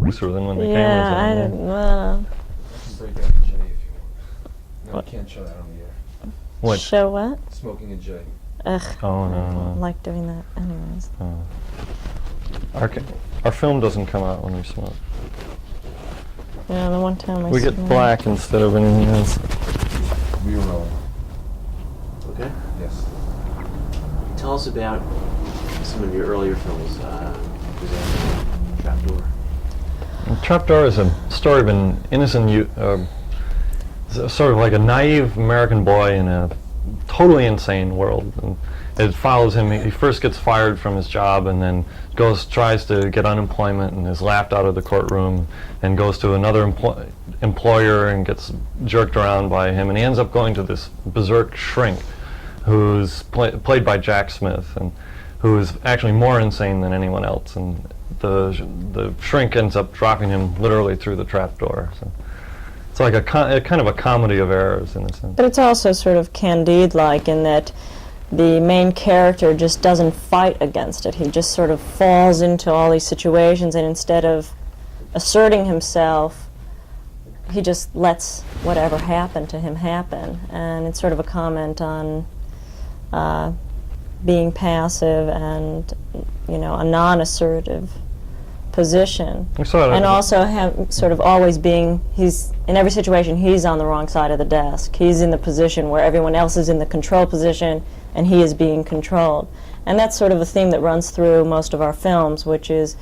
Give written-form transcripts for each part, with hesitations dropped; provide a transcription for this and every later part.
looser than when the Yeah, camera's on. I Yeah. didn't. Well, Break out the J if you want. No, you can't show that on the air. What? show what? Smoking a J. Ugh. Oh, no, I no. don't like doing that, anyways. Our film doesn't come out when we smoke. Yeah, the one time I We get smoked. black instead of anything else. We are rolling. Okay. Yes. Tell us about some of your earlier films. Disaster, Trapdoor. Trapdoor is a story of an innocent sort of like a naive American boy in a totally insane world. And it follows him. He first gets fired from his job and then tries to get unemployment and is laughed out of the courtroom and goes to another employer and gets jerked around by him. And he ends up going to this berserk shrink who's played by Jack Smith, and who is actually more insane than anyone else. And the shrink ends up dropping him literally through the trapdoor. So it's like a kind of a comedy of errors in a sense. But it's also sort of Candide-like in that the main character just doesn't fight against it. He just sort of falls into all these situations, and instead of asserting himself, he just lets whatever happened to him happen. And it's sort of a comment on being passive and, you know, a non-assertive position. And also sort of always being, he's in every situation, he's on the wrong side of the desk. He's in the position where everyone else is in the control position and he is being controlled. And that's sort of a theme that runs through most of our films, which is,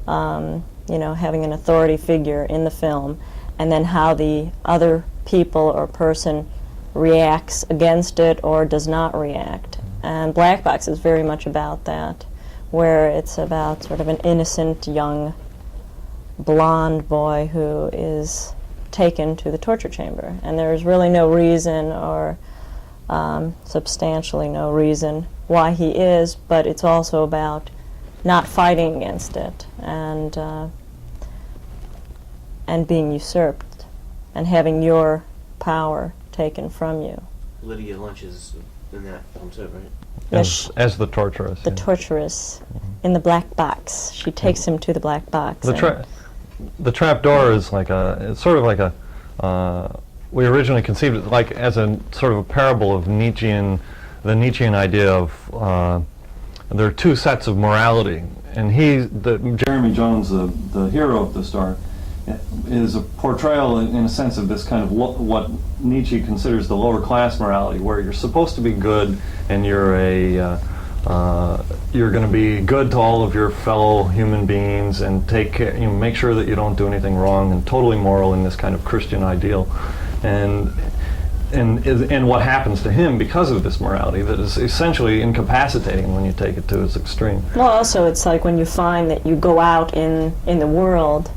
you know, having an authority figure in the film, and then how the other people or person reacts against it or does not react. And Black Box is very much about that, where it's about sort of an innocent young blonde boy who is taken to the torture chamber. And there's really no reason, or substantially no reason, why he is, but it's also about not fighting against it and being usurped and having your power taken from you. Lydia Lunch is in that film too, right? As the torturess. The torturess in the black box. She takes him to the black box. The trapdoor is like it's sort of like a, we originally conceived it like as a sort of a parable of the Nietzschean idea of, there are two sets of morality, and Jeremy Jones, the hero of the story, is a portrayal in a sense of this kind of what Nietzsche considers the lower class morality, where you're supposed to be good and you're going to be good to all of your fellow human beings and take care, you know, make sure that you don't do anything wrong, and totally moral in this kind of Christian ideal. And what happens to him because of this morality that is essentially incapacitating when you take it to its extreme. Well, also it's like when you find that you go out in the world,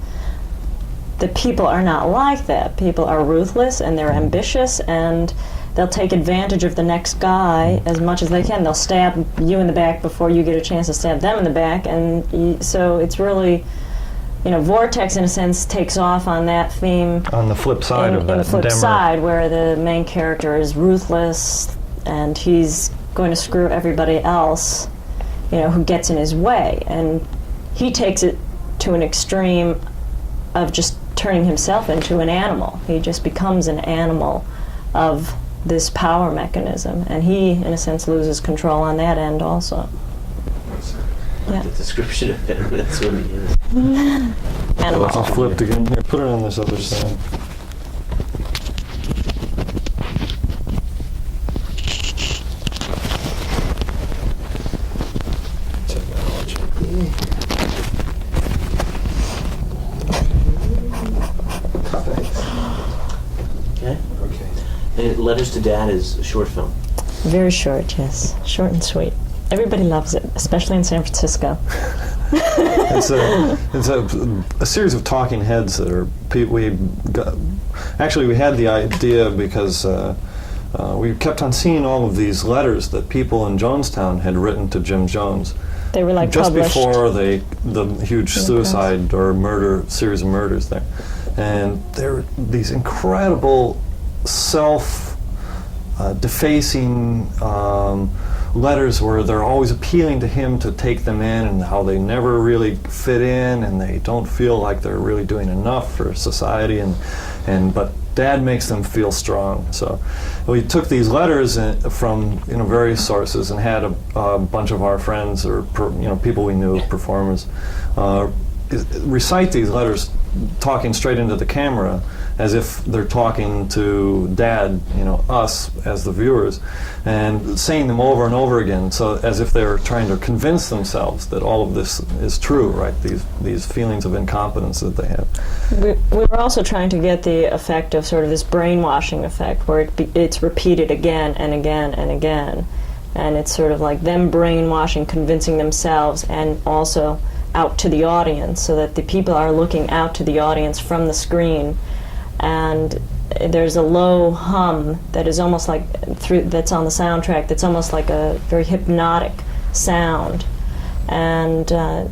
the people are not like that. People are ruthless and they're ambitious, and they'll take advantage of the next guy as much as they can. They'll stab you in the back before you get a chance to stab them in the back, and so it's really, you know, Vortex in a sense takes off on that theme. On the flip side of that. In the flip side, where the main character is ruthless and he's going to screw everybody else, you know, who gets in his way, and he takes it to an extreme of just turning himself into an animal. He just becomes an animal of this power mechanism, and he, in a sense, loses control on that end also. Yeah. The description of it, that's what he is. Animal. It's flipped again. Here, put it on this other side. And Letters to Dad is a short film. Very short, yes. Short and sweet. Everybody loves it, especially in San Francisco. It's a series of talking heads that are actually we had the idea because we kept on seeing all of these letters that people in Jonestown had written to Jim Jones. They were like just published before the huge suicide or series of murders there, and there were these incredible self-defacing, letters where they're always appealing to him to take them in, and how they never really fit in, and they don't feel like they're really doing enough for society, but Dad makes them feel strong. So we took these letters from various sources and had a bunch of our friends or people we knew, performers, recite these letters, talking straight into the camera as if they're talking to Dad, us as the viewers, and saying them over and over again, so as if they're trying to convince themselves that all of this is true, right? These feelings of incompetence that they have. We were also trying to get the effect of sort of this brainwashing effect, where it's repeated again and again and again, and it's sort of like them brainwashing, convincing themselves, and also out to the audience, so that the people are looking out to the audience from the screen, and there's a low hum that is almost like that's on the soundtrack, that's almost like a very hypnotic sound, and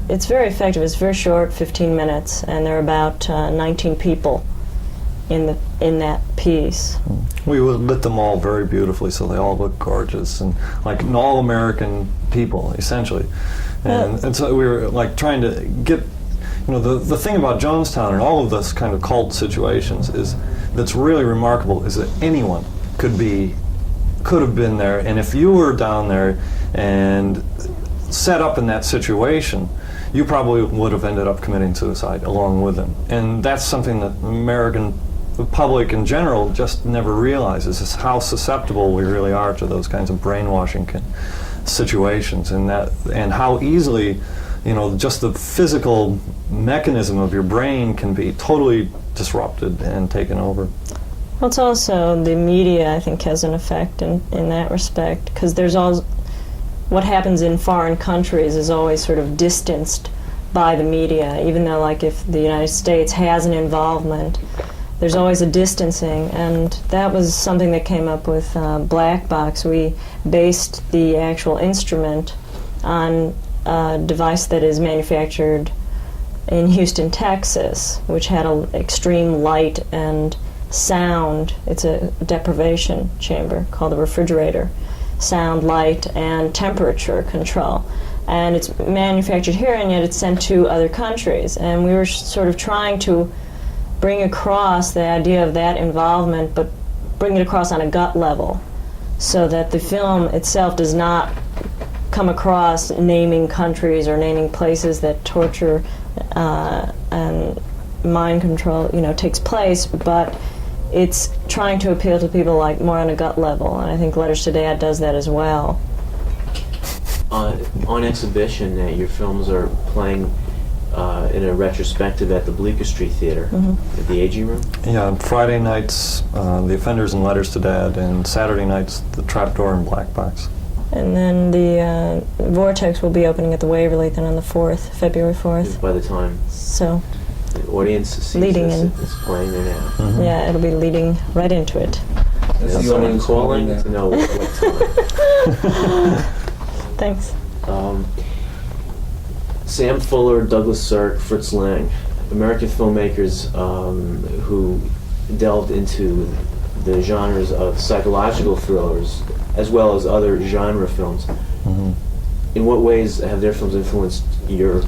it's very effective. It's very short, 15 minutes, and there are about 19 people in that piece. We lit them all very beautifully, so they all look gorgeous and like an all-American people, essentially. And so we were like trying to get, the thing about Jonestown and all of this kind of cult situations that's really remarkable is that anyone could have been there, and if you were down there and set up in that situation, you probably would have ended up committing suicide along with them. And that's something that the American public in general just never realizes, is how susceptible we really are to those kinds of brainwashing situations, and how easily just the physical mechanism of your brain can be totally disrupted and taken over. Well, it's also the media, I think, has an effect in that respect, because there's always, what happens in foreign countries is always sort of distanced by the media, even though, like, if the United States has an involvement, there's always a distancing, and that was something that came up with Black Box. We based the actual instrument on a device that is manufactured in Houston, Texas, which had an extreme light and sound. It's a deprivation chamber called a refrigerator. Sound, light, and temperature control. And it's manufactured here, and yet it's sent to other countries. And we were sort of trying to bring across the idea of that involvement, but bring it across on a gut level, so that the film itself does not come across naming countries or naming places that torture and mind control takes place, but it's trying to appeal to people like more on a gut level, and I think Letters to Dad does that as well. On exhibition, your films are playing in a retrospective at the Bleecker Street Theater, at the AG Room? Yeah, on Friday nights, The Offenders and Letters to Dad, and Saturday nights, The Trapdoor and Black Box. And then the Vortex will be opening at the Waverly then on the 4th, February 4th. By the time so the audience sees leading this, in. it's playing there now. Mm-hmm. Yeah, it'll be leading right into it. That's the Someone audience calling calling to know what time. Thanks. Sam Fuller, Douglas Sirk, Fritz Lang, American filmmakers who delved into the genres of psychological thrillers as well as other genre films. Mm-hmm. In what ways have their films influenced your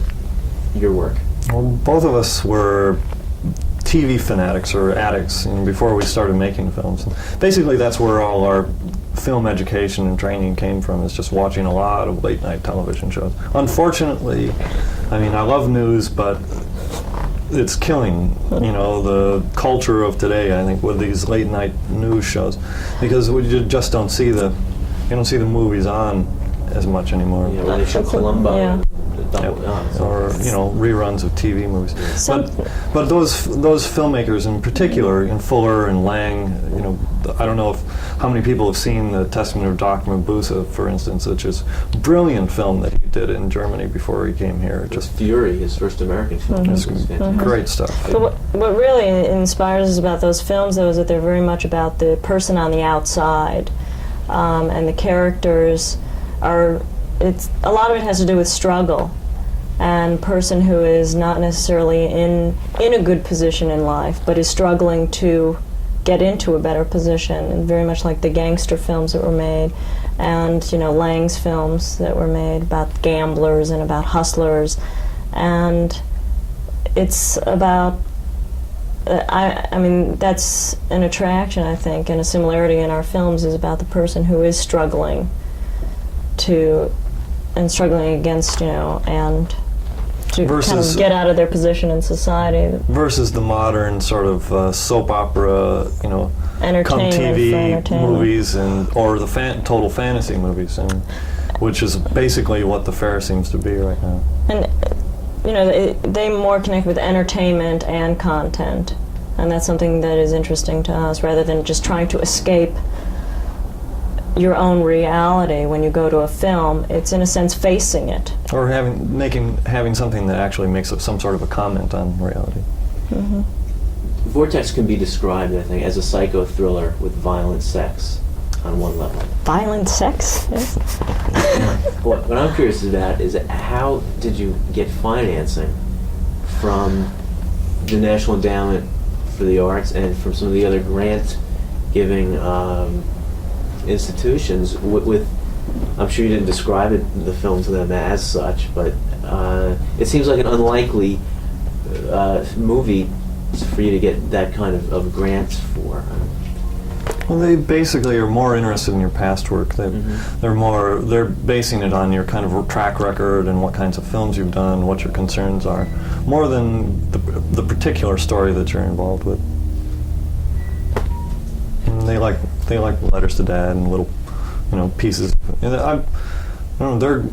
work? Well, both of us were TV fanatics or addicts before we started making films. Basically, that's where all our film education and training came from, is just watching a lot of late night television shows. Unfortunately, I love news, but it's killing, the culture of today, I think, with these late night news shows, because we just don't see the movies on as much anymore. Yeah, when they show Columbo. Yeah. Or reruns of TV movies. But those filmmakers in particular, in Fuller and Lang, I don't know how many people have seen The Testament of Dr. Mabuse, for instance, which is a brilliant film that he did in Germany before he came here. Just Fury, his first American film. It's great stuff. But what really inspires us about those films, though, is that they're very much about the person on the outside, and the characters are. A lot of it has to do with struggle, and person who is not necessarily in a good position in life, but is struggling to get into a better position, and very much like the gangster films that were made, and Lang's films that were made about gamblers and about hustlers, and it's about. I mean, that's an attraction, I think, and a similarity in our films is about the person who is struggling against, and to versus, kind of get out of their position in society. Versus the modern sort of soap opera, come Entertainment for TV entertainment. movies, or the total fantasy movies, which is basically what the fair seems to be right now. And they more connect with entertainment and content, and that's something that is interesting to us, rather than just trying to escape your own reality. When you go to a film, it's in a sense facing it, or having something that actually makes some sort of a comment on reality. Mm-hmm. Vortex can be described, I think, as a psycho thriller with violent sex on one level. Violent sex. Yes. What I'm curious about is how did you get financing from the National Endowment for the Arts and from some of the other grant-giving institutions with I'm sure you didn't describe the film to them as such, but it seems like an unlikely movie for you to get that kind of grants for. Well, they basically are more interested in your past work. They're basing it on your kind of track record and what kinds of films you've done, what your concerns are, more than the particular story that you're involved with. And they like Letters to Dad and little, pieces. And they're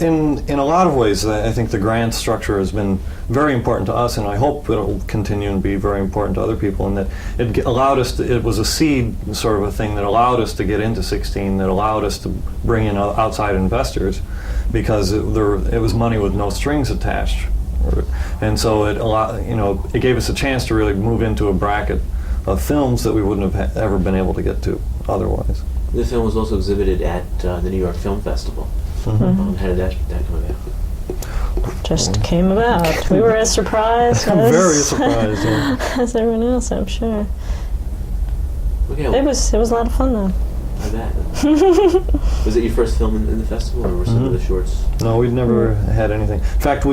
in a lot of ways. I think the grant structure has been very important to us, and I hope it'll continue and be very important to other people. And that it allowed us. It was a seed sort of a thing that allowed us to get into 16. That allowed us to bring in outside investors, because it was money with no strings attached, and so it gave us a chance to really move into a bracket of films that we wouldn't have ever been able to get to otherwise. The film was also exhibited at the New York Film Festival. Mm-hmm. How did that come about? Just came about. We were as surprised I'm very surprised, yeah. as everyone else, I'm sure. Okay, It was a lot of fun, though. I bet. Was it your first film in the festival, or were some of the shorts? No, we'd never had anything. In fact,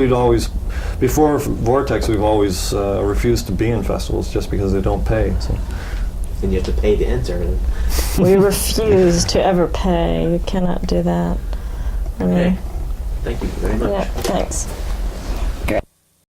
before Vortex, we've always refused to be in festivals just because they don't pay. So. And you have to pay to enter. We refuse to ever pay. You cannot do that. Okay. Thank you very much. Yeah, thanks.